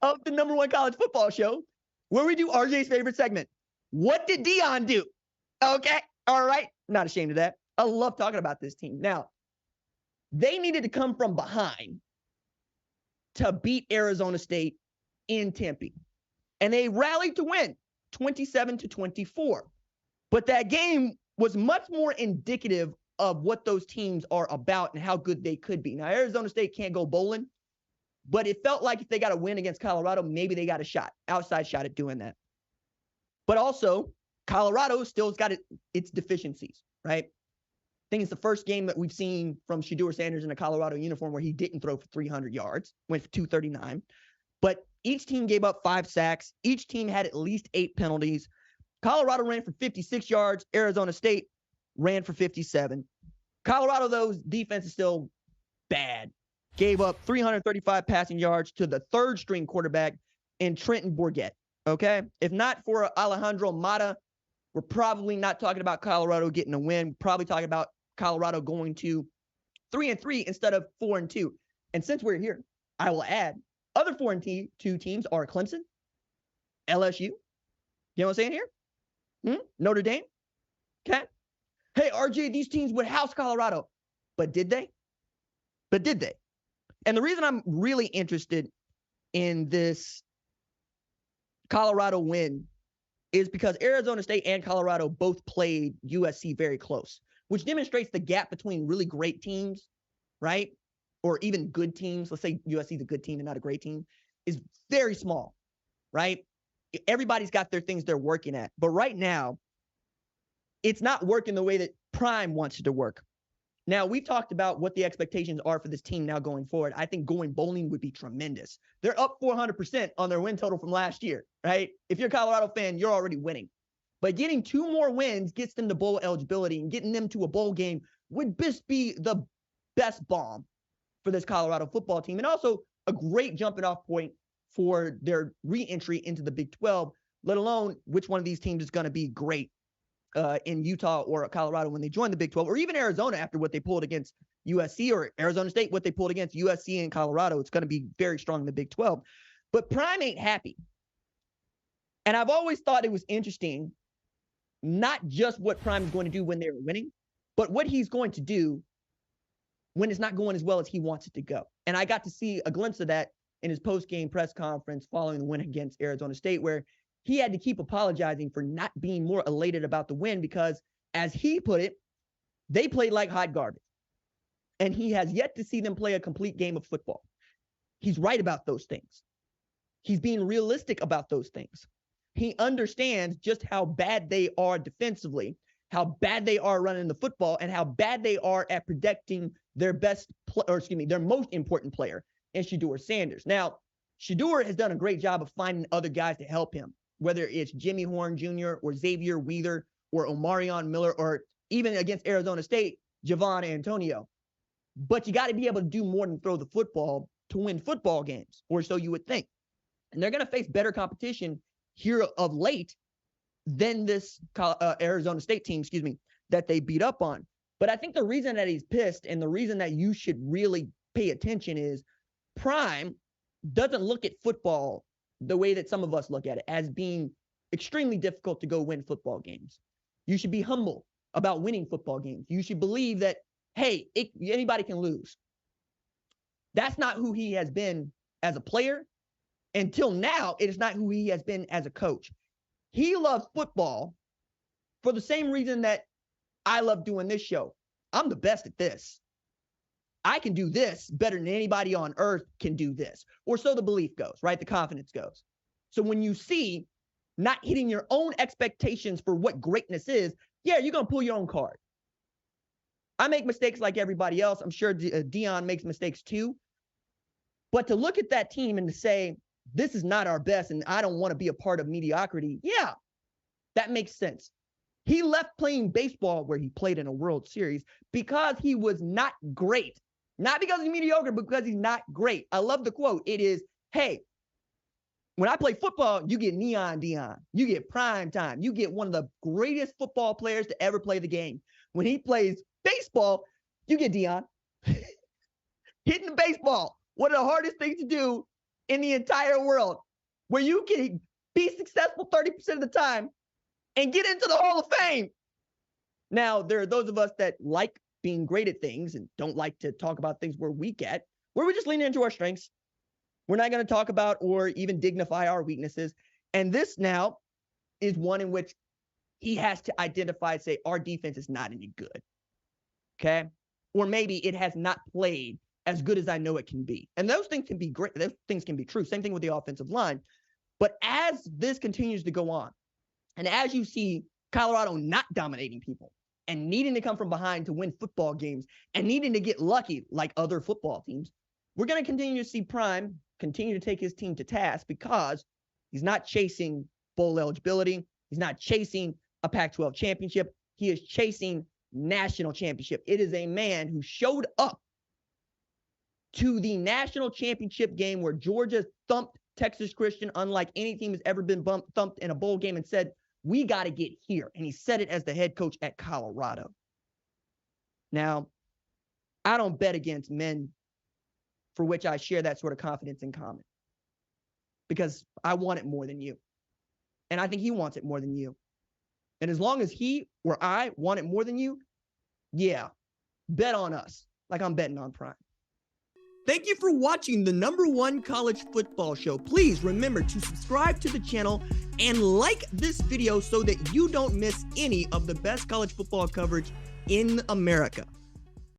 of the #1 college football show, where we do RJ's favorite segment. What did Deion do? Okay, all right. Not ashamed of that. I love talking about this team. Now, they needed to come from behind to beat Arizona State in Tempe. And they rallied to win 27-24. But that game was much more indicative of what those teams are about and how good they could be. Now, Arizona State can't go bowling, but it felt like if they got a win against Colorado, maybe they got a outside shot at doing that. But also, Colorado still's got its deficiencies, right? I think it's the first game that we've seen from Shedeur Sanders in a Colorado uniform where he didn't throw for 300 yards, went for 239. But each team gave up 5 sacks. Each team had at least 8 penalties. Colorado ran for 56 yards. Arizona State ran for 57. Colorado, though, defense is still bad. Gave up 335 passing yards to the third-string quarterback in Trenton Bourguet, okay? If not for Alejandro Mata, we're probably not talking about Colorado getting a win. We're probably talking about Colorado going to 3-3 instead of 4-2. And since we're here, I will add, other 4-2 teams are Clemson, LSU. You know what I'm saying here? Notre Dame. Okay. Hey, RJ, these teams would house Colorado. But did they? And the reason I'm really interested in this Colorado win is because Arizona State and Colorado both played USC very close, which demonstrates the gap between really great teams, right? Or even good teams. Let's say USC is a good team and not a great team, is very small, right? Everybody's got their things they're working at. But right now, it's not working the way that Prime wants it to work. Now, we've talked about what the expectations are for this team now going forward. I think going bowling would be tremendous. They're up 400% on their win total from last year, right? If you're a Colorado fan, you're already winning. But getting 2 more wins gets them to bowl eligibility, and getting them to a bowl game would just be the best bomb for this Colorado football team, and also a great jumping off point for their re-entry into the Big 12, let alone which one of these teams is going to be great in Utah or Colorado when they join the Big 12, or even Arizona after what they pulled against USC, or Arizona State, what they pulled against USC and Colorado. It's going to be very strong in the Big 12. But Prime ain't happy. And I've always thought it was interesting, not just what Prime is going to do when they're winning, but what he's going to do when it's not going as well as he wants it to go. And I got to see a glimpse of that in his post-game press conference following the win against Arizona State, where he had to keep apologizing for not being more elated about the win because, as he put it, they played like hot garbage. And he has yet to see them play a complete game of football. He's right about those things. He's being realistic about those things. He understands just how bad they are defensively, how bad they are running the football, and how bad they are at protecting their their most important player, in Shedeur Sanders. Now, Shedeur has done a great job of finding other guys to help him, whether it's Jimmy Horn Jr. or Xavier Wheeler or Omarion Miller, or even against Arizona State, Javon Antonio. But you got to be able to do more than throw the football to win football games, or so you would think. And they're going to face better competition here of late than this Arizona State team, that they beat up on. But I think the reason that he's pissed, and the reason that you should really pay attention, is Prime doesn't look at football the way that some of us look at it, as being extremely difficult to go win football games. You should be humble about winning football games. You should believe that, hey, anybody can lose. That's not who he has been as a player. Until now, it is not who he has been as a coach. He loves football for the same reason that I love doing this show. I'm the best at this. I can do this better than anybody on earth can do this. Or so the belief goes, right? The confidence goes. So when you see not hitting your own expectations for what greatness is, yeah, you're going to pull your own card. I make mistakes like everybody else. I'm sure Deion makes mistakes too. But to look at that team and to say, this is not our best and I don't want to be a part of mediocrity, yeah, that makes sense. He left playing baseball, where he played in a World Series, because he was not great. Not because he's mediocre, but because he's not great. I love the quote. It is, hey, when I play football, you get Neon Deion. You get prime time. You get one of the greatest football players to ever play the game. When he plays baseball, you get Deion. Hitting the baseball, one of the hardest things to do in the entire world where you can be successful 30% of the time and get into the Hall of Fame. Now, there are those of us that like being great at things and don't like to talk about things we're weak at, where we just lean into our strengths. We're not going to talk about or even dignify our weaknesses. And this now is one in which he has to identify and say, our defense is not any good. Okay? Or maybe it has not played as good as I know it can be. And those things can be great. Those things can be true. Same thing with the offensive line. But as this continues to go on, and as you see Colorado not dominating people and needing to come from behind to win football games and needing to get lucky like other football teams, we're going to continue to see Prime continue to take his team to task because he's not chasing bowl eligibility. He's not chasing a Pac-12 championship. He is chasing national championship. It is a man who showed up to the national championship game where Georgia thumped Texas Christian, unlike any team has ever been thumped in a bowl game, and said, we got to get here. And he said it as the head coach at Colorado. Now, I don't bet against men for which I share that sort of confidence in common because I want it more than you. And I think he wants it more than you. And as long as he or I want it more than you, yeah, bet on us like I'm betting on Prime. Thank you for watching the #1 college football show. Please remember to subscribe to the channel and like this video so that you don't miss any of the best college football coverage in America.